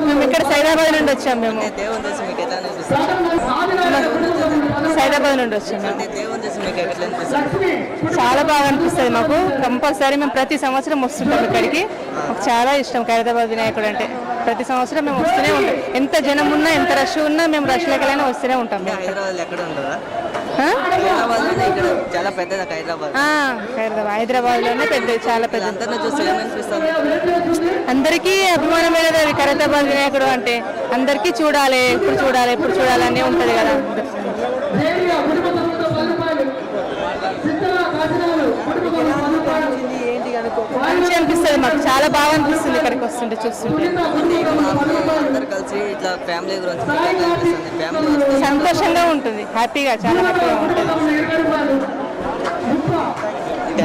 మేము ఇక్కడ సైదాబాద్ నుండి వచ్చాం. మేము దేవుని చూసి మీకు ఎట్లా అనిపిస్తుంది? సైదాబాద్ నుండి వచ్చాం. అంటే దేవుని చూసి మీకు ఎట్లా అనిపిస్తుంది? చాలా బాగా అనిపిస్తుంది మాకు. కంపల్సరీ మేము ప్రతి సంవత్సరం వస్తుంటాం ఇక్కడికి. మాకు చాలా ఇష్టం ఖైరతాబాద్ వినాయకుడు అంటే. ప్రతి సంవత్సరం మేము వస్తూనే ఉంటాం. ఎంత జనం ఉన్నా ఎంత రష్ ఉన్నా మేము రష్ లెక్కలైనా వస్తూనే ఉంటాం. హైదరాబాద్ ఎక్కడ ఉండదా? ఇక్కడ చాలా పెద్దది హైదరాబాద్. హైదరాబాద్లోనే పెద్దది, చాలా పెద్దది. అందరిని చూస్తే ఏమనిపిస్తుంది? అందరికీ అభిమానమైనది అది ఖైరతాబాద్ వినాయకుడు అంటే. అందరికీ చూడాలి, ఎప్పుడు చూడాలి ఎప్పుడు చూడాలని ఉంటుంది కదా. మంచిగా అనిపిస్తుంది మాకు, చాలా బాగా అనిపిస్తుంది ఇక్కడికి వస్తుంటే చూస్తుంటే. సంతోషంగా ఉంటుంది, హ్యాపీగా, చాలా హ్యాపీగా ఉంటుంది.